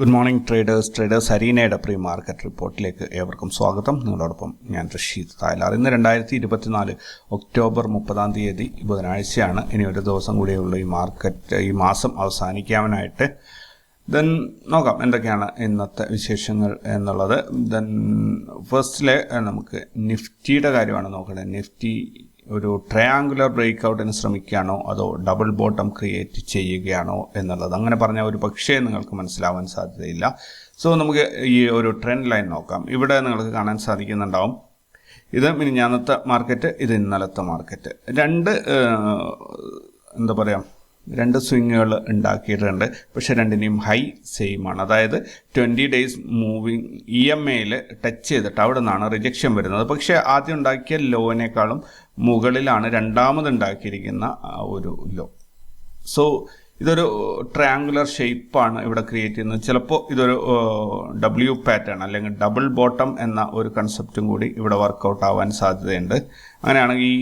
Good morning traders അരീനയുടെ pre market റിപ്പോർട്ടിലേക്ക് ഏവർക്കും സ്വാഗതം. നിങ്ങളോടൊപ്പം ഞാൻ റഷീദ് തായ്ലാർ. ഇന്ന് 2024 ഒക്ടോബർ 30 ബുധനാഴ്ചയാണ്. ഇനി ഒരു ദിവസം കൂടിയുള്ള ഈ മാസം അവസാനിക്കാനായിട്ട്. ദെൻ നോക്കാം എന്തൊക്കെയാണ് ഇന്നത്തെ വിശേഷങ്ങൾ എന്നുള്ളത്. ദെൻ ഫസ്റ്റിലെ നമുക്ക് നിഫ്റ്റിയുടെ കാര്യമാണ് നോക്കേണ്ടത്. നിഫ്റ്റി ഒരു ട്രയാങ്കുലർ ബ്രേക്ക് ഔട്ടിന് ശ്രമിക്കുകയാണോ അതോ ഡബിൾ ബോട്ടം ക്രിയേറ്റ് ചെയ്യുകയാണോ എന്നുള്ളത്. അങ്ങനെ പറഞ്ഞാൽ ഒരു പക്ഷേ നിങ്ങൾക്ക് മനസ്സിലാവാൻ സാധ്യതയില്ല. സോ നമുക്ക് ഈ ഒരു ട്രെൻഡ് ലൈൻ നോക്കാം. ഇവിടെ നിങ്ങൾക്ക് കാണാൻ സാധിക്കുന്നുണ്ടാവും, ഇത് മിനിഞ്ഞാന്നത്തെ മാർക്കറ്റ്, ഇത് ഇന്നലത്തെ മാർക്കറ്റ്. രണ്ട് സ്വിങ്ങുകൾ ഉണ്ടാക്കിയിട്ടുണ്ട്. പക്ഷെ രണ്ടിനെയും ഹൈ സെയിം ആണ്. അതായത് 20 days മൂവിങ് EMAയിൽ ടച്ച് ചെയ്തിട്ട് അവിടെ നിന്നാണ് റിജക്ഷൻ വരുന്നത്. പക്ഷേ ആദ്യം ഉണ്ടാക്കിയ ലോനേക്കാളും മുകളിലാണ് രണ്ടാമത് ഉണ്ടാക്കിയിരിക്കുന്ന ഒരു ലോ. സോ ഇതൊരു ട്രയാങ്കുലർ ഷേപ്പാണ് ഇവിടെ ക്രിയേറ്റ് ചെയ്യുന്നത്. ചിലപ്പോൾ ഇതൊരു W പാറ്റേൺ അല്ലെങ്കിൽ ഡബിൾ ബോട്ടം എന്ന ഒരു കൺസെപ്റ്റും കൂടി ഇവിടെ വർക്കൗട്ട് ആവാൻ സാധ്യതയുണ്ട്. അങ്ങനെയാണെങ്കിൽ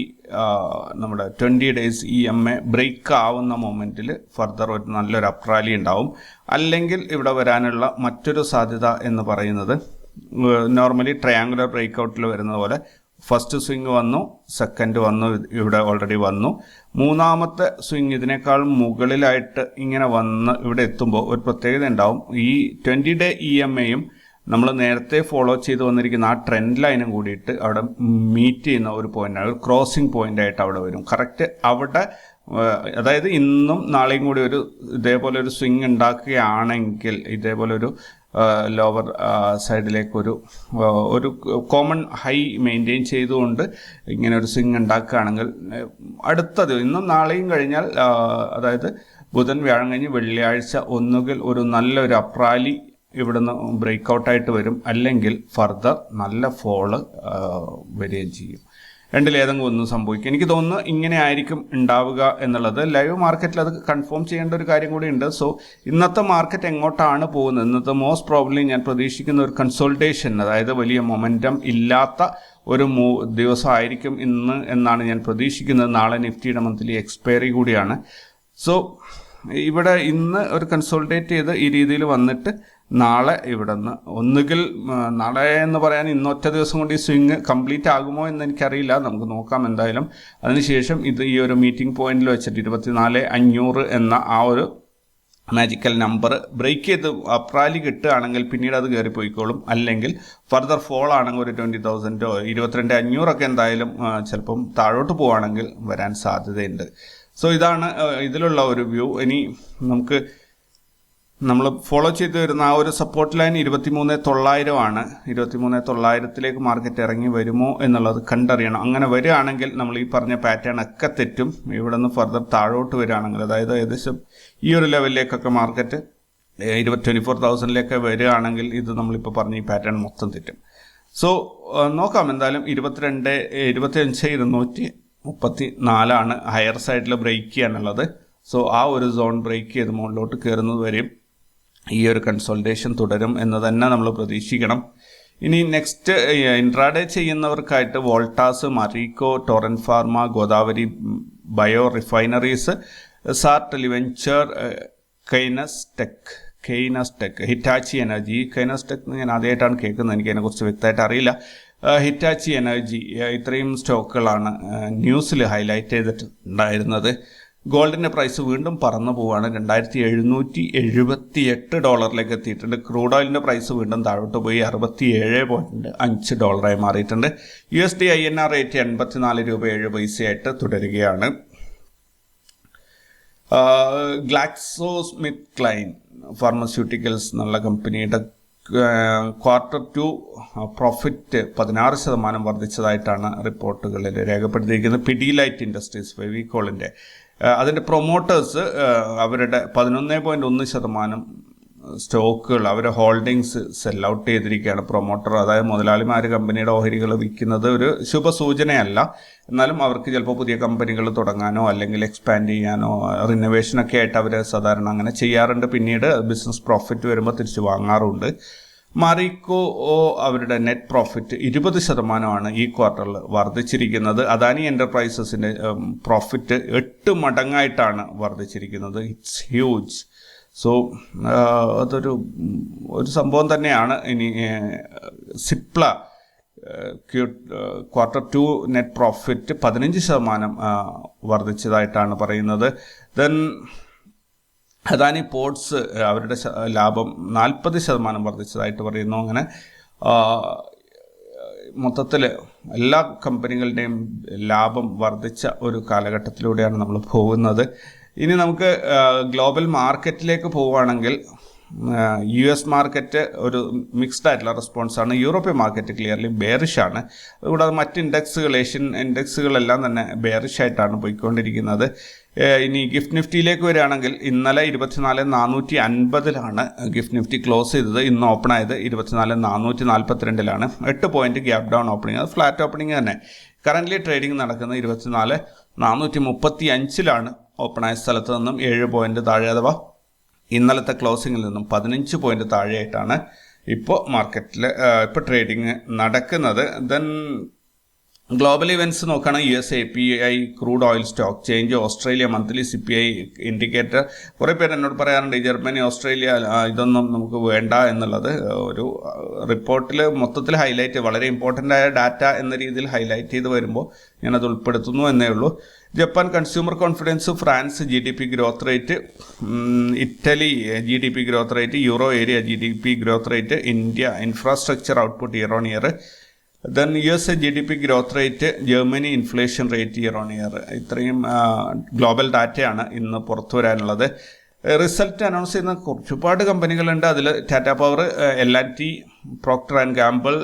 നമ്മുടെ 20 days EMA ബ്രേക്ക് ആവുന്ന മൊമെൻറ്റിൽ ഫർദർ ഒരു നല്ലൊരു അപ്രാലി ഉണ്ടാവും. അല്ലെങ്കിൽ ഇവിടെ വരാനുള്ള മറ്റൊരു സാധ്യത എന്ന് പറയുന്നത് നോർമലി ട്രയാങ്കുലർ ബ്രേക്ക് ഔട്ടിൽ വരുന്നത് പോലെ ഫസ്റ്റ് സ്വിങ് വന്നു, സെക്കൻഡ് വന്നു, ഇവിടെ ഓൾറെഡി വന്നു, മൂന്നാമത്തെ സ്വിങ് ഇതിനേക്കാൾ മുകളിലായിട്ട് ഇങ്ങനെ വന്ന് ഇവിടെ എത്തുമ്പോൾ ഒരു പ്രത്യേകത ഉണ്ടാവും. ഈ 20 day EMAയും നമ്മൾ നേരത്തെ ഫോളോ ചെയ്ത് വന്നിരിക്കുന്ന ആ ട്രെൻഡ് ലൈനും കൂടിയിട്ട് അവിടെ മീറ്റ് ചെയ്യുന്ന ഒരു പോയിന്റാണ്, ഒരു ക്രോസിംഗ് പോയിന്റ് ആയിട്ട് അവിടെ വരും. കറക്റ്റ് അവിടെ, അതായത് ഇന്നും നാളെയും കൂടി ഒരു ഇതേപോലെ ഒരു സ്വിങ് ഉണ്ടാക്കുകയാണെങ്കിൽ, ഇതേപോലെ ഒരു ലോവർ സൈഡിലേക്ക് ഒരു കോമൺ ഹൈ മെയിൻറ്റെയിൻ ചെയ്തുകൊണ്ട് ഇങ്ങനെ ഒരു സ്വിങ് ഉണ്ടാക്കുകയാണെങ്കിൽ അടുത്തത് ഇന്നും നാളെയും കഴിഞ്ഞാൽ, അതായത് ബുധൻ വ്യാഴം കഴിഞ്ഞ് വെള്ളിയാഴ്ച ഒന്നുകിൽ ഒരു നല്ലൊരു അപ്രാലി ഇവിടുന്ന് ബ്രേക്ക് ഔട്ടായിട്ട് വരും, അല്ലെങ്കിൽ ഫർദർ നല്ല ഫോള് വരികയും ചെയ്യും. രണ്ടിലേതെങ്കിലും ഒന്നും സംഭവിക്കും. എനിക്ക് തോന്നുന്നു ഇങ്ങനെ ആയിരിക്കും ഉണ്ടാവുക എന്നുള്ളത്. ലൈവ് മാർക്കറ്റിൽ അത് കൺഫേം ചെയ്യേണ്ട ഒരു കാര്യം കൂടി ഉണ്ട്. സോ ഇന്നത്തെ മാർക്കറ്റ് എങ്ങോട്ടാണ് പോകുന്നത്? ഇന്നത്തെ മോസ്റ്റ് പ്രോബ്ലി ഞാൻ പ്രതീക്ഷിക്കുന്ന ഒരു കൺസോൾട്ടേഷൻ, അതായത് വലിയ മൊമെൻറ്റം ഇല്ലാത്ത ഒരു ദിവസമായിരിക്കും ഇന്ന് എന്നാണ് ഞാൻ പ്രതീക്ഷിക്കുന്നത്. നാളെ നിഫ്റ്റിയുടെ മന്ത്ലി എക്സ്പയറി കൂടിയാണ്. സോ ഇവിടെ ഇന്ന് ഒരു കൺസോൾട്ടേറ്റ് ചെയ്ത് ഈ രീതിയിൽ വന്നിട്ട് നാളെ ഇവിടെ നിന്ന് ഒന്നുകിൽ, നാളെ എന്ന് പറയാൻ ഇന്നൊറ്റ ദിവസം കൊണ്ട് ഈ സ്വിങ് കംപ്ലീറ്റ് ആകുമോ എന്ന് എനിക്കറിയില്ല, നമുക്ക് നോക്കാം എന്തായാലും. അതിനുശേഷം ഇത് ഈ ഒരു മീറ്റിംഗ് പോയിന്റിൽ വെച്ചിട്ട് 24,500 എന്ന ആ ഒരു മാജിക്കൽ നമ്പർ ബ്രേക്ക് ചെയ്ത് അപ്രാലി കിട്ടുകയാണെങ്കിൽ പിന്നീട് അത് കയറിപ്പോയിക്കോളും. അല്ലെങ്കിൽ ഫർദർ ഫോൾ ആണെങ്കിൽ ഒരു 20,000 22,500 എന്തായാലും ചിലപ്പം താഴോട്ട് പോവുകയാണെങ്കിൽ വരാൻ സാധ്യതയുണ്ട്. സോ ഇതാണ് ഇതിലുള്ള ഒരു വ്യൂ. ഇനി നമ്മൾ ഫോളോ ചെയ്ത് വരുന്ന ആ ഒരു സപ്പോർട്ട് ലൈൻ 23,900 ആണ്. 23,900 മാർക്കറ്റ് ഇറങ്ങി വരുമോ എന്നുള്ളത് കണ്ടറിയണം. അങ്ങനെ വരികയാണെങ്കിൽ നമ്മൾ ഈ പറഞ്ഞ പാറ്റേൺ ഒക്കെ തെറ്റും. ഇവിടെ നിന്ന് ഫർദർ താഴോട്ട് വരികയാണെങ്കിൽ, അതായത് ഏകദേശം ഈ ഒരു ലെവലിലേക്കൊക്കെ മാർക്കറ്റ് 24,000 വരികയാണെങ്കിൽ ഇത് നമ്മളിപ്പോൾ പറഞ്ഞ ഈ പാറ്റേൺ മൊത്തം തെറ്റും. സോ നോക്കാം എന്തായാലും. 25,234 ഹയർ സൈഡിൽ ബ്രേക്ക് ചെയ്യാനുള്ളത്. സോ ആ ഒരു സോൺ ബ്രേക്ക് ചെയ്ത് മുകളിലോട്ട് കയറുന്നത് വരെയും ഈ ഒരു കൺസോൾട്ടേഷൻ തുടരും എന്ന് തന്നെ നമ്മൾ പ്രതീക്ഷിക്കണം. ഇനി നെക്സ്റ്റ് ഇൻട്രാഡേ ചെയ്യുന്നവർക്കായിട്ട് Voltas, Marico, Torrent Pharma, Godavari Bio Refineries, Sar Televenture, Kaynes Tech, Hitachi Energy. Kaynes Tech ഞാൻ ആദ്യമായിട്ടാണ് കേൾക്കുന്നത്, എനിക്ക് അതിനെക്കുറിച്ച് വ്യക്തമായിട്ട് അറിയില്ല. ഹിറ്റാച്ചി എനർജി, ഇത്രയും സ്റ്റോക്കുകളാണ് ന്യൂസിൽ ഹൈലൈറ്റ് ചെയ്തിട്ടുണ്ടായിരുന്നത്. ഗോൾഡിൻ്റെ പ്രൈസ് വീണ്ടും പറന്നു പോവുകയാണ്. $2,778 എത്തിയിട്ടുണ്ട്. ക്രൂഡ് ഓയിലിൻ്റെ പ്രൈസ് വീണ്ടും താഴോട്ട് പോയി $67.5 മാറിയിട്ടുണ്ട്. USD INR റേറ്റ് 84 രൂപ 7 പൈസയായിട്ട് തുടരുകയാണ്. ഗ്ലാക്സോ സ്മിത്ത് ക്ലൈൻ ഫാർമസ്യൂട്ടിക്കൽസ് എന്നുള്ള കമ്പനിയുടെ Q2 പ്രോഫിറ്റ് 16% വർദ്ധിച്ചതായിട്ടാണ് റിപ്പോർട്ടുകളിൽ രേഖപ്പെടുത്തിയിരിക്കുന്നത്. പിഡിലൈറ്റ് ഇൻഡസ്ട്രീസ്, ഫെവിക്കോളിൻ്റെ അതിൻ്റെ പ്രൊമോട്ടേഴ്സ് അവരുടെ 11.1% സ്റ്റോക്കുകൾ, അവരുടെ ഹോൾഡിങ്സ് സെൽ ഔട്ട് ചെയ്തിരിക്കുകയാണ്. പ്രൊമോട്ടർ, അതായത് മുതലാളിമാർ കമ്പനിയുടെ ഓഹരികൾ വിൽക്കുന്നത് ഒരു ശുഭസൂചനയല്ല. എന്നാലും അവർക്ക് ചിലപ്പോൾ പുതിയ കമ്പനികൾ തുടങ്ങാനോ അല്ലെങ്കിൽ എക്സ്പാൻഡ് ചെയ്യാനോ റിനോവേഷനൊക്കെ ആയിട്ട് അവർ സാധാരണ അങ്ങനെ ചെയ്യാറുണ്ട്. പിന്നീട് ബിസിനസ് പ്രോഫിറ്റ് വരുമ്പോൾ തിരിച്ച് വാങ്ങാറുണ്ട്. മറീക്കോ അവരുടെ നെറ്റ് പ്രോഫിറ്റ് 20% ഈ ക്വാർട്ടറിൽ വർദ്ധിച്ചിരിക്കുന്നത്. അദാനി എൻ്റർപ്രൈസസിൻ്റെ പ്രോഫിറ്റ് 8 മടങ്ങായിട്ടാണ് വർദ്ധിച്ചിരിക്കുന്നത്. It's huge. സോ അതൊരു സംഭവം തന്നെയാണ്. ഇനി സിപ്ല Q2 നെറ്റ് പ്രോഫിറ്റ് 15% വർദ്ധിച്ചതായിട്ടാണ് പറയുന്നത്. ദെൻ അദാനി പോർട്സ് അവരുടെ ലാഭം 40% വർദ്ധിച്ചതായിട്ട് പറയുന്നു. അങ്ങനെ മൊത്തത്തിൽ എല്ലാ കമ്പനികളുടെയും ലാഭം വർദ്ധിച്ച ഒരു കാലഘട്ടത്തിലൂടെയാണ് നമ്മൾ പോകുന്നത്. ഇനി നമുക്ക് ഗ്ലോബൽ മാർക്കറ്റിലേക്ക് പോവുകയാണെങ്കിൽ US മാർക്കറ്റ് ഒരു മിക്സ്ഡ് ആയിട്ടുള്ള റെസ്പോൺസാണ്. യൂറോപ്യൻ മാർക്കറ്റ് ക്ലിയർലി ബെയറിഷാണ്. അതുകൂടാതെ മറ്റ് ഇൻഡെക്സുകൾ, ഏഷ്യൻ ഇൻഡെക്സുകളെല്ലാം തന്നെ ബെയറിഷായിട്ടാണ് പോയിക്കൊണ്ടിരിക്കുന്നത്. ഇനി ഗിഫ്റ്റ് നിഫ്റ്റിയിലേക്ക് വരികയാണെങ്കിൽ ഇന്നലെ 24,450 ഗിഫ്റ്റ് നിഫ്റ്റി ക്ലോസ് ചെയ്തത്. ഇന്ന് ഓപ്പൺ ആയത് 24,442 8 പോയിന്റ് ഗ്യാപ് ഡൗൺ ഓപ്പണിംഗ്. അത് ഫ്ലാറ്റ് ഓപ്പണിംഗ് തന്നെ. കറൻ്റ്ലി ട്രേഡിംഗ് നടക്കുന്നത് 24,435 ഓപ്പൺ ആയ സ്ഥലത്ത് നിന്നും 7 പോയിന്റ് താഴെ, അഥവാ ഇന്നലത്തെ ക്ലോസിങ്ങിൽ നിന്നും 15 പോയിന്റ് താഴെയായിട്ടാണ് ഇപ്പോൾ മാർക്കറ്റിൽ ഇപ്പോൾ ട്രേഡിങ് നടക്കുന്നത്. ദെൻ ഗ്ലോബൽ ഇവൻറ്റ്സ് നോക്കുകയാണെങ്കിൽ US API crude oil stock change, Australia monthly CPI indicator. കുറേ പേര് എന്നോട് പറയാറുണ്ട് ജർമ്മനി, ഓസ്ട്രേലിയ ഇതൊന്നും നമുക്ക് വേണ്ട എന്നുള്ളത്. ഒരു റിപ്പോർട്ടിൽ മൊത്തത്തിൽ ഹൈലൈറ്റ്, വളരെ ഇമ്പോർട്ടൻ്റ് ആയ ഡാറ്റ എന്ന രീതിയിൽ ഹൈലൈറ്റ് ചെയ്ത് വരുമ്പോൾ ഞാനത് ഉൾപ്പെടുത്തുന്നു എന്നേ ഉള്ളൂ. Japan consumer confidence, France GDP growth rate, Italy GDP growth rate, euro area GDP growth rate, India infrastructure output year on year, then USA GDP growth rate, Germany inflation rate year on year. ഇത്രയും global ഡാറ്റയാണ് ഇന്ന് പുറത്തു വരാനുള്ളത്. Result announce ചെയ്യുന്ന ഒരുപാട് കമ്പനികളുണ്ട്. അതിൽ Tata Power, L&T, Procter and Gamble,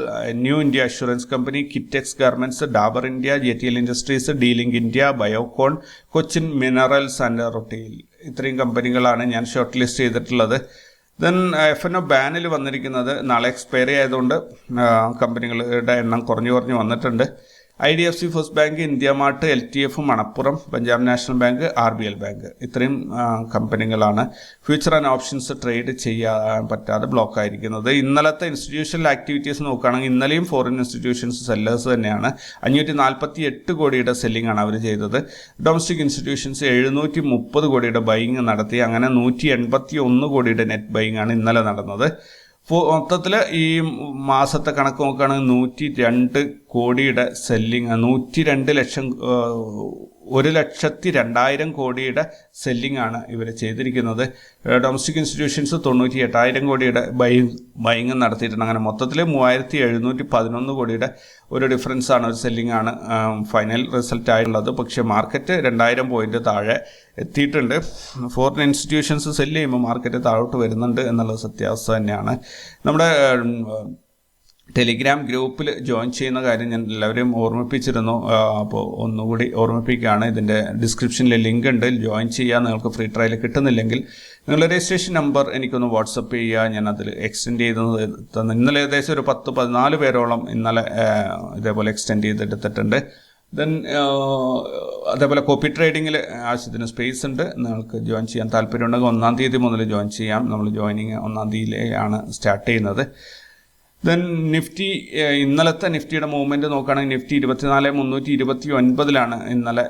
New India Assurance Company, Kitex Garments, Dabur India, JTL Industries, D-Link India, Biocon, Cochin Minerals and Rutile. ഇത്രയും കമ്പനികളാണ് ഞാൻ ഷോർട്ട് ലിസ്റ്റ് ചെയ്തിട്ടുള്ളത്. ദെൻ FNO ബാനിൽ വന്നിരിക്കുന്നത് നാളെ എക്സ്പയറി ആയതുകൊണ്ട് കമ്പനികളുടെ എണ്ണം കുറഞ്ഞു വന്നിട്ടുണ്ട്. IDFC First Bank, India Mart, LTF, Manappuram, Punjab National Bank, RBL Bank. ഇത്രയും കമ്പനികളാണ് ഫ്യൂച്ചർ ആൻഡ് ഓപ്ഷൻസ് ട്രേഡ് ചെയ്യാൻ പറ്റാതെ ബ്ലോക്ക് ആയിരിക്കുന്നത്. ഇന്നലത്തെ ഇൻസ്റ്റിറ്റ്യൂഷണൽ ആക്ടിവിറ്റീസ് നോക്കുകയാണെങ്കിൽ ഇന്നലെയും ഫോറിൻ ഇൻസ്റ്റിറ്റ്യൂഷൻസ് സെല്ലേഴ്സ് തന്നെയാണ്. 548 കോടിയുടെ സെല്ലിംഗ് ആണ് അവർ ചെയ്തത്. ഡൊമസ്റ്റിക് ഇൻസ്റ്റിറ്റ്യൂഷൻസ് 730 കോടിയുടെ ബൈയിങ് നടത്തി. അങ്ങനെ 181 കോടിയുടെ നെറ്റ് ബൈയിങ് ആണ് ഇന്നലെ നടന്നത്. മൊത്തത്തിൽ ഈ മാസത്തെ കണക്ക് നോക്കുകയാണെങ്കിൽ 102 കോടിയുടെ സെല്ലിങ്, 102 ലക്ഷം, 1,02,000 കോടിയുടെ സെല്ലിംഗ് ആണ് ഇവർ ചെയ്തിരിക്കുന്നത്. ഡൊമസ്റ്റിക് ഇൻസ്റ്റിറ്റ്യൂഷൻസ് 98,000 കോടിയുടെ ബൈയിങ് നടത്തിയിട്ടുണ്ട്. അങ്ങനെ മൊത്തത്തിൽ 3,711 കോടിയുടെ ഒരു ഡിഫറൻസ് ആണ്, ഒരു സെല്ലിംഗ് ആണ് ഫൈനൽ റിസൾട്ട് ആയിട്ടുള്ളത്. പക്ഷേ മാർക്കറ്റ് 2,000 പോയിന്റ് താഴെ എത്തിയിട്ടുണ്ട്. ഫോറിൻ ഇൻസ്റ്റിറ്റ്യൂഷൻസ് സെല്ല് ചെയ്യുമ്പോൾ മാർക്കറ്റ് താഴോട്ട് വരുന്നുണ്ട് എന്നുള്ളത് സത്യാവസ്ഥ തന്നെയാണ്. നമ്മുടെ ടെലിഗ്രാം ഗ്രൂപ്പിൽ ജോയിൻ ചെയ്യുന്ന കാര്യം ഞാൻ എല്ലാവരെയും ഓർമ്മിപ്പിച്ചിരുന്നു. അപ്പോൾ ഒന്നുകൂടി ഓർമ്മിപ്പിക്കുകയാണ്. ഇതിൻ്റെ ഡിസ്ക്രിപ്ഷനിൽ ലിങ്ക് ഉണ്ട്, ജോയിൻ ചെയ്യുക. നിങ്ങൾക്ക് ഫ്രീ ട്രയൽ കിട്ടുന്നില്ലെങ്കിൽ നിങ്ങളുടെ രജിസ്ട്രേഷൻ നമ്പർ എനിക്കൊന്ന് വാട്സപ്പ് ചെയ്യുക, ഞാൻ അതിൽ എക്സ്റ്റെൻഡ് ചെയ്ത് തന്നു. ഇന്നലെ ഏകദേശം ഒരു 10-14 പേരോളം ഇന്നലെ ഇതേപോലെ എക്സ്റ്റെൻഡ് ചെയ്തെടുത്തിട്ടുണ്ട്. ദെൻ അതേപോലെ കോപ്പി ട്രേഡിങ്ങിൽ ആവശ്യത്തിന് സ്പേസ് ഉണ്ട്. നിങ്ങൾക്ക് ജോയിൻ ചെയ്യാൻ താല്പര്യമുണ്ടെങ്കിൽ 1-ാം തീയതി മുതൽ ജോയിൻ ചെയ്യാം. നമ്മൾ ജോയിനിങ് 1-ാം തീയതിയിലാണ് സ്റ്റാർട്ട് ചെയ്യുന്നത്. ദെൻ നിഫ്റ്റി, ഇന്നലത്തെ നിഫ്റ്റിയുടെ മൂവ്മെൻറ്റ് നോക്കുകയാണെങ്കിൽ നിഫ്റ്റി 24,329 ഇന്നലെ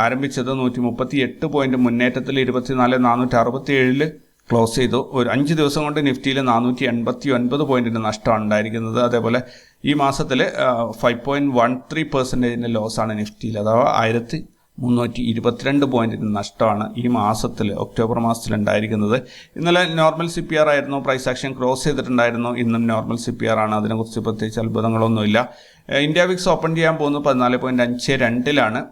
ആരംഭിച്ചത്. 138 പോയിന്റ് മുന്നേറ്റത്തിൽ 24,467 ക്ലോസ് ചെയ്തു. ഒരു 5 ദിവസം കൊണ്ട് നിഫ്റ്റിയിൽ 489 പോയിന്റിന് നഷ്ടമാണ് ഉണ്ടായിരിക്കുന്നത്. അതേപോലെ ഈ മാസത്തിൽ 5.13% ലോസാണ് നിഫ്റ്റിയിൽ, അഥവാ 1,322 പോയിന്റിന് നഷ്ടമാണ് ഈ മാസത്തിൽ, ഒക്ടോബർ മാസത്തിൽ ഉണ്ടായിരിക്കുന്നത്. ഇന്നലെ നോർമൽ CPR ആയിരുന്നു, പ്രൈസ് ആക്ഷൻ ക്രോസ് ചെയ്തിട്ടുണ്ടായിരുന്നു. ഇന്നും നോർമൽ CPR ആണ്, അതിനെക്കുറിച്ച് പ്രത്യേകിച്ച് അത്ഭുതങ്ങളൊന്നുമില്ല. ഇന്ത്യ വിക്സ് ഓപ്പൺ ചെയ്യാൻ പോകുന്നത് 14.52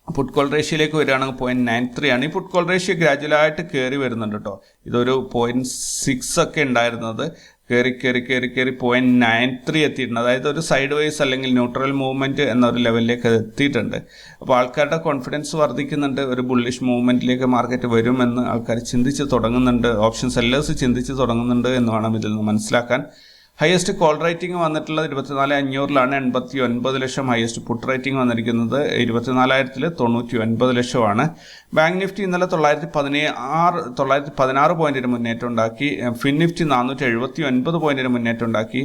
പുട്ട് കോൾ റേഷ്യോയിലേക്ക് വരികയാണെങ്കിൽ 0.93 ആണ്. ഈ പുട്ട് കോൾ റേഷ്യോ ഗ്രാജുവലായിട്ട് കയറി വരുന്നുണ്ട് കേട്ടോ. ഇതൊരു 0.6 ഒക്കെ ഉണ്ടായിരുന്നത് കയറി 0.93 എത്തിയിട്ടുണ്ട്. അതായത് ഒരു സൈഡ് വൈസ് അല്ലെങ്കിൽ ന്യൂട്രൽ മൂവ്മെൻറ്റ് എന്നൊരു ലെവലിലേക്ക് എത്തിയിട്ടുണ്ട്. അപ്പോൾ ആൾക്കാരുടെ കോൺഫിഡൻസ് വർദ്ധിക്കുന്നുണ്ട്. ഒരു ബുള്ളിഷ് മൂവ്മെൻറ്റിലേക്ക് മാർക്കറ്റ് വരുമെന്ന് ആൾക്കാർ ചിന്തിച്ച് തുടങ്ങുന്നുണ്ട്. ഓപ്ഷൻ സെല്ലേഴ്സ് ചിന്തിച്ച് തുടങ്ങുന്നുണ്ട് എന്ന് വേണം ഇതിൽ നിന്ന് മനസ്സിലാക്കാൻ. ഹയസ്റ്റ് കോൾ റേറ്റിംഗ് വന്നിട്ടുള്ളത് 24,500 89 ലക്ഷം. ഹയസ്റ്റ് പുട്ട് റേറ്റിംഗ് വന്നിരിക്കുന്നത് 24,000 99 ലക്ഷമാണ്. ബാങ്ക് നിഫ്റ്റി ഇന്നലെ 916 പോയിന്റിന് മുന്നേറ്റം ഉണ്ടാക്കി. ഫിൻ നിഫ്റ്റി 479 പോയിന്റിന് മുന്നേറ്റം ഉണ്ടാക്കി.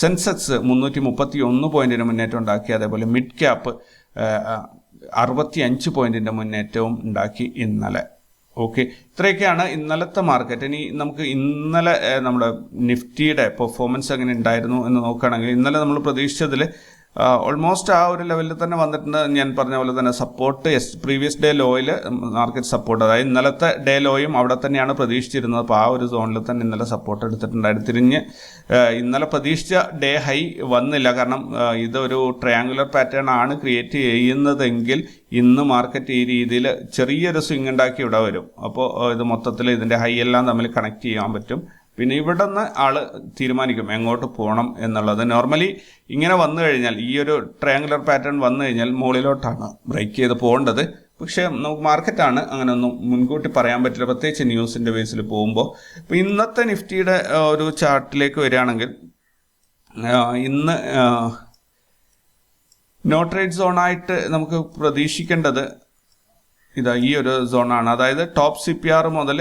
സെൻസെക്സ് 331 പോയിന്റിന് മുന്നേറ്റം ഉണ്ടാക്കി. അതേപോലെ മിഡ് ക്യാപ്പ് 65 പോയിന്റിന്റെ മുന്നേറ്റവും ഉണ്ടാക്കി ഇന്നലെ. ഓക്കെ, ഇത്രയൊക്കെയാണ് ഇന്നലത്തെ മാർക്കറ്റ്. ഇനി നമുക്ക് ഇന്നലെ നമ്മുടെ നിഫ്റ്റിയുടെ പെർഫോമൻസ് എങ്ങനെ ഉണ്ടായിരുന്നു എന്ന് നോക്കുകയാണെങ്കിൽ ഇന്നലെ നമ്മൾ പ്രതീക്ഷിച്ചതിൽ ഓൾമോസ്റ്റ് ആ ഒരു ലെവലിൽ തന്നെ വന്നിട്ടുണ്ട്. ഞാൻ പറഞ്ഞ പോലെ തന്നെ സപ്പോർട്ട് പ്രീവിയസ് ഡേ ലോയിൽ മാർക്കറ്റ് സപ്പോർട്ട്, അതായത് ഇന്നലത്തെ ഡേ ലോയും അവിടെ തന്നെയാണ് പ്രതീക്ഷിച്ചിരുന്നത്. അപ്പോൾ ആ ഒരു സോണിൽ തന്നെ ഇന്നലെ സപ്പോർട്ട് എടുത്തിട്ടുണ്ടായിരുന്നു. തിരിഞ്ഞ് ഇന്നലെ പ്രതീക്ഷിച്ച ഡേ ഹൈ വന്നില്ല, കാരണം ഇതൊരു ട്രയാങ്കുലർ പാറ്റേൺ ആണ് ക്രിയേറ്റ് ചെയ്യുന്നതെങ്കിൽ ഇന്ന് മാർക്കറ്റ് ഈ രീതിയിൽ ചെറിയൊരു സ്വിങ് ഉണ്ടാക്കി ഇവിടെ വരും. അപ്പോൾ ഇത് മൊത്തത്തിൽ ഇതിൻ്റെ ഹൈ എല്ലാം തമ്മിൽ കണക്ട് ചെയ്യാൻ പറ്റും. പിന്നെ ഇവിടെ നിന്ന് ആൾ തീരുമാനിക്കും എങ്ങോട്ട് പോകണം എന്നുള്ളത്. നോർമലി ഇങ്ങനെ വന്നു കഴിഞ്ഞാൽ, ഈ ഒരു ട്രയാങ്കുലർ പാറ്റേൺ വന്നു കഴിഞ്ഞാൽ മുകളിലോട്ടാണ് ബ്രേക്ക് ചെയ്ത് പോകേണ്ടത്. പക്ഷേ നമുക്ക് മാർക്കറ്റാണ്, അങ്ങനെ ഒന്നും മുൻകൂട്ടി പറയാൻ പറ്റില്ല, പ്രത്യേകിച്ച് ന്യൂസിൻ്റെ ബേസിൽ പോകുമ്പോൾ. ഇപ്പോൾ ഇന്നത്തെ നിഫ്റ്റിയുടെ ഒരു ചാർട്ടിലേക്ക് വരികയാണെങ്കിൽ ഇന്ന് നോ ട്രേഡ് സോണായിട്ട് നമുക്ക് പ്രതീക്ഷിക്കേണ്ടത് ഇതാ ഈ ഒരു സോണാണ്. അതായത് ടോപ്പ് CPR മുതൽ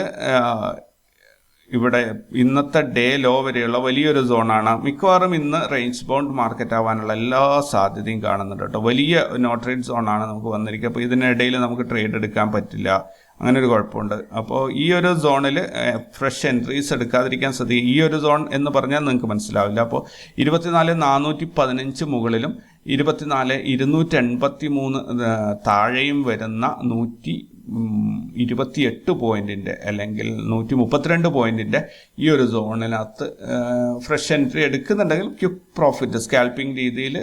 ഇവിടെ ഇന്നത്തെ ഡേ ലോ വരെയുള്ള വലിയൊരു സോണാണ്. മിക്കവാറും ഇന്ന് റേഞ്ച് ബൗണ്ട് മാർക്കറ്റ് ആവാനുള്ള എല്ലാ സാധ്യതയും കാണുന്നുണ്ട് കേട്ടോ. വലിയ നോ ട്രേഡ് സോണാണ് നമുക്ക് വന്നിരിക്കുക. അപ്പോൾ ഇതിനിടയിൽ നമുക്ക് ട്രേഡ് എടുക്കാൻ പറ്റില്ല, അങ്ങനെ ഒരു കുഴപ്പമുണ്ട്. അപ്പോൾ ഈ ഒരു സോണിൽ ഫ്രഷ് എൻട്രീസ് എടുക്കാതിരിക്കാൻ ശ്രദ്ധിക്കുക. ഈ ഒരു സോൺ എന്ന് പറഞ്ഞാൽ നിങ്ങൾക്ക് മനസ്സിലാവില്ല. അപ്പോൾ 24,415 മുകളിലും 24,283 താഴെയും വരുന്ന 128 പോയിന്റിൻ്റെ അല്ലെങ്കിൽ 132 പോയിന്റിൻ്റെ ഈ ഒരു സോണിനകത്ത് ഫ്രഷ് എൻട്രി എടുക്കുന്നുണ്ടെങ്കിൽ ക്വിക്ക് പ്രോഫിറ്റ് സ്കാൽപ്പിംഗ് രീതിയിൽ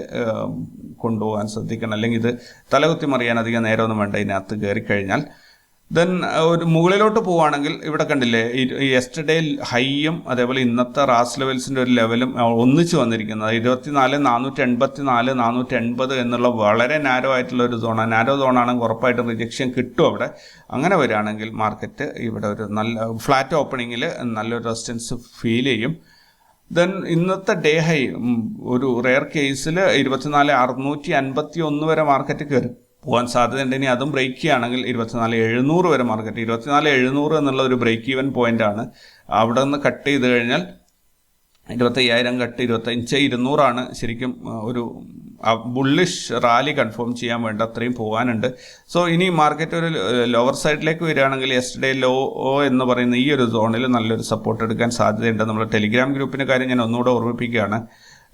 കൊണ്ടുപോകാൻ ശ്രദ്ധിക്കണം. അല്ലെങ്കിൽ ഇത് തലകുത്തി മറിയാൻ അധികം നേരമൊന്നും വേണ്ട ഇതിനകത്ത് കയറിക്കഴിഞ്ഞാൽ. ദെൻ ഒരു മുകളിലോട്ട് പോവുകയാണെങ്കിൽ ഇവിടെ കണ്ടില്ലേ, യെസ്റ്റർഡേ ഹൈയും അതേപോലെ ഇന്നത്തെ റാസ് ലെവൽസിൻ്റെ ഒരു ലെവലും ഒന്നിച്ച് വന്നിരിക്കുന്നത് 24,484 480 എന്നുള്ള വളരെ നാരോ ആയിട്ടുള്ള ഒരു സോണാണ്. നാരോ സോണാണെങ്കിൽ ഉറപ്പായിട്ടും റിജക്ഷൻ കിട്ടും അവിടെ. അങ്ങനെ വരികയാണെങ്കിൽ മാർക്കറ്റ് ഇവിടെ ഒരു നല്ല ഫ്ലാറ്റ് ഓപ്പണിങ്ങിൽ നല്ലൊരു റെസിസ്റ്റൻസ് ഫീൽ ചെയ്യും. ദെൻ ഇന്നത്തെ ഡേ ഹൈ ഒരു റെയർ കേസിൽ 24,651 വരെ മാർക്കറ്റ് കയറി പോകാൻ സാധ്യതയുണ്ട്. ഇനി അതും ബ്രേക്ക് ചെയ്യുകയാണെങ്കിൽ 24,700 വരെ മാർക്കറ്റ്. 24,700 എന്നുള്ള ഒരു ബ്രേക്ക് ഈവൻ പോയിന്റ് ആണ്. അവിടെ നിന്ന് കട്ട് ചെയ്ത് കഴിഞ്ഞാൽ 25,000 കട്ട് 25,200 ശരിക്കും ഒരു ബുള്ളിഷ് റാലി കൺഫേം ചെയ്യാൻ വേണ്ട അത്രയും പോകാനുണ്ട്. സോ ഇനി മാർക്കറ്റ് ഒരു ലോവർ സൈഡിലേക്ക് വരികയാണെങ്കിൽ യെസ്റ്റർഡേ ലോ എന്ന് പറയുന്ന ഈ ഒരു സോണിൽ നല്ലൊരു സപ്പോർട്ട് എടുക്കാൻ സാധ്യതയുണ്ട്. നമ്മൾ ടെലിഗ്രാം ഗ്രൂപ്പിൻ്റെ കാര്യം ഞാൻ ഒന്നുകൂടെ ഓർമ്മിപ്പിക്കുകയാണ്.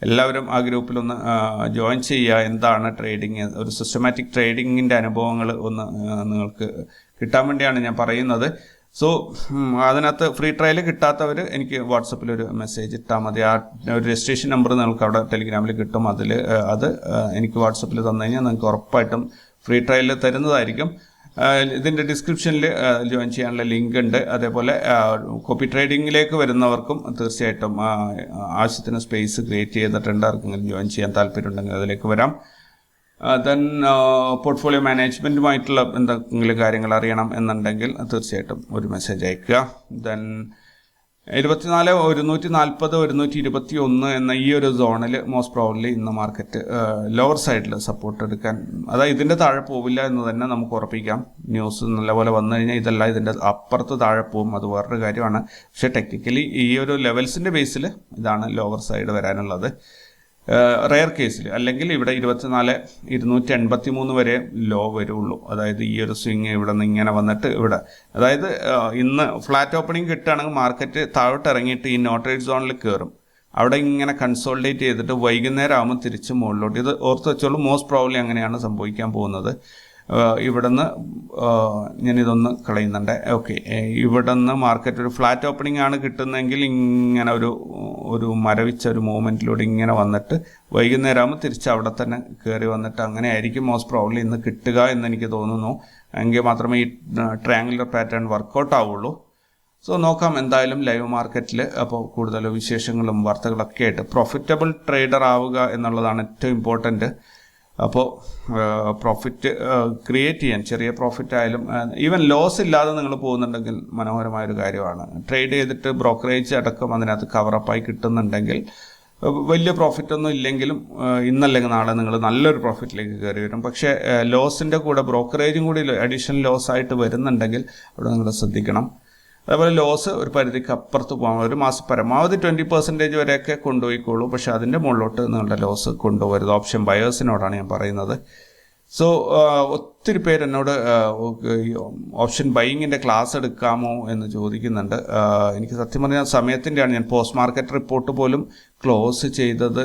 എല്ലാവരും ആ ഗ്രൂപ്പിലൊന്ന് ജോയിൻ ചെയ്യുക. എന്താണ് ട്രേഡിങ്, ഒരു സിസ്റ്റമാറ്റിക് ട്രേഡിങ്ങിൻ്റെ അനുഭവങ്ങൾ ഒന്ന് നിങ്ങൾക്ക് കിട്ടാൻ വേണ്ടിയാണ് ഞാൻ പറയുന്നത്. സോ അതിനകത്ത് ഫ്രീ ട്രയൽ കിട്ടാത്തവർ എനിക്ക് വാട്സപ്പിൽ ഒരു മെസ്സേജ് ഇട്ടാൽ മതി. ആ ഒരു രജിസ്ട്രേഷൻ നമ്പർ നിങ്ങൾക്ക് അവിടെ ടെലിഗ്രാമിൽ കിട്ടും. അത് എനിക്ക് വാട്സപ്പിൽ തന്നു കഴിഞ്ഞാൽ നിങ്ങൾക്ക് ഉറപ്പായിട്ടും ഫ്രീ ട്രയൽ തരുന്നതായിരിക്കും. ഇതിൻ്റെ ഡിസ്ക്രിപ്ഷനിൽ ജോയിൻ ചെയ്യാനുള്ള ലിങ്ക് ഉണ്ട്. അതേപോലെ കോപ്പി ട്രേഡിങ്ങിലേക്ക് വരുന്നവർക്കും തീർച്ചയായിട്ടും ആവശ്യത്തിന് സ്പേസ് ക്രിയേറ്റ് ചെയ്തിട്ടുണ്ട്. ആർക്കെങ്കിലും ജോയിൻ ചെയ്യാൻ താല്പര്യമുണ്ടെങ്കിൽ അതിലേക്ക് വരാം. ദെൻ പോർട്ട്ഫോളിയോ മാനേജ്മെൻറ്റുമായിട്ടുള്ള എന്തെങ്കിലും കാര്യങ്ങൾ അറിയണം എന്നുണ്ടെങ്കിൽ തീർച്ചയായിട്ടും ഒരു മെസ്സേജ് അയയ്ക്കുക. ദെൻ 24,140 121 എന്ന ഈ ഒരു സോണിൽ മോസ്റ്റ് പ്രോബബ്ലി ഇന്ന് മാർക്കറ്റ് ലോവർ സൈഡിൽ സപ്പോർട്ട് എടുക്കാൻ, അതായത് ഇതിൻ്റെ താഴെ പോവില്ല എന്ന് തന്നെ നമുക്ക് ഉറപ്പിക്കാം. ന്യൂസ് നല്ലപോലെ വന്നു കഴിഞ്ഞാൽ ഇതെല്ലാം ഇതിൻ്റെ അപ്പുറത്ത് താഴെ പോകും, അത് വേറൊരു കാര്യമാണ്. പക്ഷേ ടെക്നിക്കലി ഈ ഒരു ലെവൽസിൻ്റെ ബേസിൽ ഇതാണ് ലോവർ സൈഡ് വരാനുള്ളത് റെയർ കേസിൽ. അല്ലെങ്കിൽ ഇവിടെ 24,283 വരെ ലോ വരുള്ളൂ. അതായത് ഈ ഒരു സ്വിങ് ഇവിടെ നിന്ന് ഇങ്ങനെ വന്നിട്ട് ഇവിടെ, അതായത് ഇന്ന് ഫ്ലാറ്റ് ഓപ്പണിംഗ് കിട്ടുകയാണെങ്കിൽ മാർക്കറ്റ് താഴോട്ട് ഇറങ്ങിയിട്ട് ഈ നോ ട്രേഡ് സോണിൽ കയറും. അവിടെ ഇങ്ങനെ കൺസോൾഡേറ്റ് ചെയ്തിട്ട് വൈകുന്നേരം ആകുമ്പോൾ തിരിച്ച് മുകളിലോട്ട്. ഇത് ഓർത്ത് വെച്ചോളൂ, മോസ്റ്റ് പ്രോബ്ലി അങ്ങനെയാണ് സംഭവിക്കാൻ പോകുന്നത്. ഇവിടെ നിന്ന് ഞാനിതൊന്ന് കളയുന്നുണ്ട്. ഓക്കെ, ഇവിടെ നിന്ന് മാർക്കറ്റ് ഒരു ഫ്ലാറ്റ് ഓപ്പണിംഗ് ആണ് കിട്ടുന്നതെങ്കിൽ ഇങ്ങനെ ഒരു മരവിച്ച ഒരു മൂവ്മെൻറ്റിലൂടെ ഇങ്ങനെ വന്നിട്ട് വൈകുന്നേരം ആകുമ്പോൾ തിരിച്ച് അവിടെ തന്നെ കയറി വന്നിട്ട് അങ്ങനെ ആയിരിക്കും മോസ്റ്റ് പ്രോബ്ലി ഇന്ന് കിട്ടുക എന്ന് എനിക്ക് തോന്നുന്നു. എങ്കിൽ മാത്രമേ ഈ ട്രയാങ്കുലർ പാറ്റേൺ വർക്കൗട്ട് ആവുള്ളൂ. സോ നോക്കാം എന്തായാലും ലൈവ് മാർക്കറ്റിൽ. അപ്പോൾ കൂടുതൽ വിശേഷങ്ങളും വാർത്തകളൊക്കെ ആയിട്ട് പ്രോഫിറ്റബിൾ ട്രേഡർ ആവുക എന്നുള്ളതാണ് ഏറ്റവും ഇമ്പോർട്ടൻറ്റ്. അപ്പോൾ പ്രോഫിറ്റ് ക്രിയേറ്റ് ചെയ്യാൻ, ചെറിയ പ്രോഫിറ്റ് ആയാലും ഈവൻ ലോസ് ഇല്ലാതെ നിങ്ങൾ പോകുന്നുണ്ടെങ്കിൽ മനോഹരമായൊരു കാര്യമാണ്. ട്രേഡ് ചെയ്തിട്ട് ബ്രോക്കറേജ് അടക്കം അതിനകത്ത് കവറപ്പായി കിട്ടുന്നുണ്ടെങ്കിൽ വലിയ പ്രോഫിറ്റൊന്നും ഇല്ലെങ്കിലും ഇന്നല്ലെങ്കിൽ നാളെ നിങ്ങൾ നല്ലൊരു പ്രോഫിറ്റിലേക്ക് കയറി വരും. പക്ഷേ ലോസിൻ്റെ കൂടെ ബ്രോക്കറേജും കൂടി അഡീഷണൽ ലോസ് ആയിട്ട് വരുന്നുണ്ടെങ്കിൽ അവിടെ നിങ്ങൾ ശ്രദ്ധിക്കണം. അതേപോലെ ലോസ് ഒരു പരിധിക്ക് അപ്പുറത്ത് പോകാം. ഒരു മാസം പരമാവധി 20% വരെയൊക്കെ കൊണ്ടുപോയിക്കോളൂ. പക്ഷേ അതിൻ്റെ മുകളിലോട്ട് നിങ്ങളുടെ ലോസ് കൊണ്ടുപോകരുത്. ഓപ്ഷൻ ബയേഴ്സിനോടാണ് ഞാൻ പറയുന്നത്. സോ ഒത്തിരി പേര് എന്നോട് ഓപ്ഷൻ ബൈയിങ്ങിൻ്റെ ക്ലാസ് എടുക്കാമോ എന്ന് ചോദിക്കുന്നുണ്ട്. എനിക്ക് സത്യം പറഞ്ഞാൽ സമയത്തിൻ്റെയാണ്, ഞാൻ പോസ്റ്റ് മാർക്കറ്റ് റിപ്പോർട്ട് പോലും ക്ലോസ് ചെയ്തത്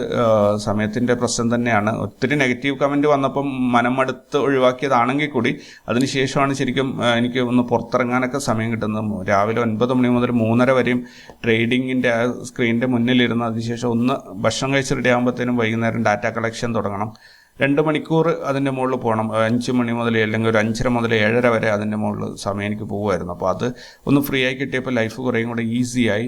സമയത്തിൻ്റെ പ്രശ്നം തന്നെയാണ്. ഒത്തിരി നെഗറ്റീവ് കമൻറ്റ് വന്നപ്പം മനമടുത്ത് ഒഴിവാക്കിയതാണെങ്കിൽ കൂടി അതിനുശേഷമാണ് ശരിക്കും എനിക്ക് ഒന്ന് പുറത്തിറങ്ങാനൊക്കെ സമയം കിട്ടുന്നത്. രാവിലെ 9 മണി മുതൽ 3:30 വരെയും ട്രേഡിങ്ങിൻ്റെ സ്ക്രീനിൻ്റെ മുന്നിലിരുന്ന് അതിനുശേഷം ഒന്ന് ഭക്ഷണം കഴിച്ച് റെഡി ആകുമ്പോഴത്തേനും വൈകുന്നേരം ഡാറ്റ കളക്ഷൻ തുടങ്ങണം. 2 മണിക്കൂർ അതിൻ്റെ മുകളിൽ പോകണം. 5 മണി മുതൽ അല്ലെങ്കിൽ ഒരു 5:30 മുതൽ 7:30 വരെ അതിൻ്റെ മുകളിൽ സമയം എനിക്ക് പോകുമായിരുന്നു. അപ്പോൾ അത് ഒന്ന് ഫ്രീ ആയി കിട്ടിയപ്പോൾ ലൈഫ് കുറേയും കൂടെ ഈസിയായി.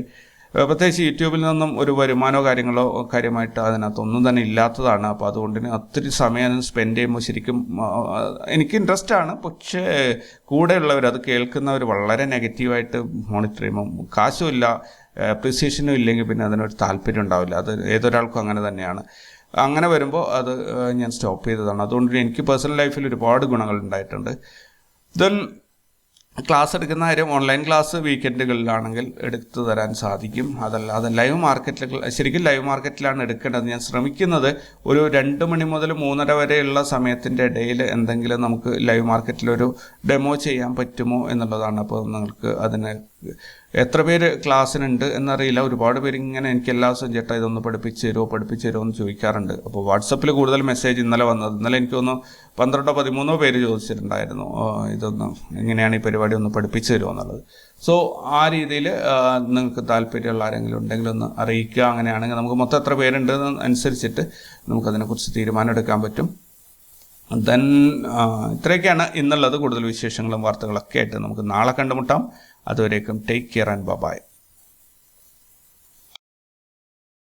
പ്രത്യേകിച്ച് യൂട്യൂബിൽ നിന്നും ഒരു വരുമാനമോ കാര്യങ്ങളോ കാര്യമായിട്ട് അതിനകത്തൊന്നും തന്നെ ഇല്ലാത്തതാണ്. അപ്പോൾ അതുകൊണ്ട് തന്നെ ഒത്തിരി സമയം സ്പെൻഡ് ചെയ്യുമ്പോൾ ശരിക്കും എനിക്ക് ഇൻട്രസ്റ്റ് ആണ്. പക്ഷേ കൂടെയുള്ളവർ, അത് കേൾക്കുന്നവർ വളരെ നെഗറ്റീവായിട്ട് മോണിറ്റർ ചെയ്യുമ്പോൾ കാശുമില്ല, അപ്രിസിയേഷനും ഇല്ലെങ്കിൽ പിന്നെ അതിനൊരു താല്പര്യം ഉണ്ടാവില്ല. അത് ഏതൊരാൾക്കും അങ്ങനെ തന്നെയാണ്. അങ്ങനെ വരുമ്പോൾ അത് ഞാൻ സ്റ്റോപ്പ് ചെയ്തതാണ്. അതുകൊണ്ട് എനിക്ക് പേഴ്സണൽ ലൈഫിൽ ഒരുപാട് ഗുണങ്ങൾ ഉണ്ടായിട്ടുണ്ട്. ദെൻ ക്ലാസ് എടുക്കുന്ന കാര്യം, ഓൺലൈൻ ക്ലാസ് വീക്കെൻഡുകളിലാണെങ്കിൽ എടുത്തു തരാൻ സാധിക്കും. അതല്ലാതെ ലൈവ് മാർക്കറ്റിൽ, ശരിക്കും ലൈവ് മാർക്കറ്റിലാണ് എടുക്കേണ്ടത്. ഞാൻ ശ്രമിക്കുന്നത് ഒരു 2 മണി മുതൽ 3:30 വരെയുള്ള സമയത്തിൻ്റെ ഇടയിൽ എന്തെങ്കിലും നമുക്ക് ലൈവ് മാർക്കറ്റിലൊരു ഡെമോ ചെയ്യാൻ പറ്റുമോ എന്നുള്ളതാണ്. അപ്പോൾ നിങ്ങൾക്ക് അതിന് എത്ര പേര് ക്ലാസ്സിനുണ്ട് എന്നറിയില്ല. ഒരുപാട് പേര് ഇങ്ങനെ എനിക്ക് എല്ലാ ദിവസവും ചേട്ടാ ഇതൊന്ന് പഠിപ്പിച്ച് തരുമോ എന്ന് ചോദിക്കാറുണ്ട്. അപ്പോൾ വാട്സപ്പിൽ കൂടുതൽ മെസ്സേജ് ഇന്നലെ വന്നത്. ഇന്നലെ എനിക്കൊന്ന് 12-13 പേര് ചോദിച്ചിട്ടുണ്ടായിരുന്നു ഇതൊന്ന് എങ്ങനെയാണ് ഈ പരിപാടി ഒന്ന് പഠിപ്പിച്ച് തരുമോ എന്നുള്ളത്. സോ ആ രീതിയിൽ നിങ്ങൾക്ക് താല്പര്യമുള്ള ആരെങ്കിലും ഉണ്ടെങ്കിൽ ഒന്ന് അറിയിക്കുക. അങ്ങനെയാണെങ്കിൽ നമുക്ക് മൊത്തം എത്ര പേരുണ്ട് അനുസരിച്ചിട്ട് നമുക്കതിനെക്കുറിച്ച് തീരുമാനം എടുക്കാൻ പറ്റും. ദെൻ ഇത്രയൊക്കെയാണ് ഇന്നുള്ളത്. കൂടുതൽ വിശേഷങ്ങളും വാർത്തകളൊക്കെ ആയിട്ട് നമുക്ക് നാളെ കണ്ടുമുട്ടാം. അതുവരേക്കും ടേക്ക് കെയർ ആൻഡ് ബൈ.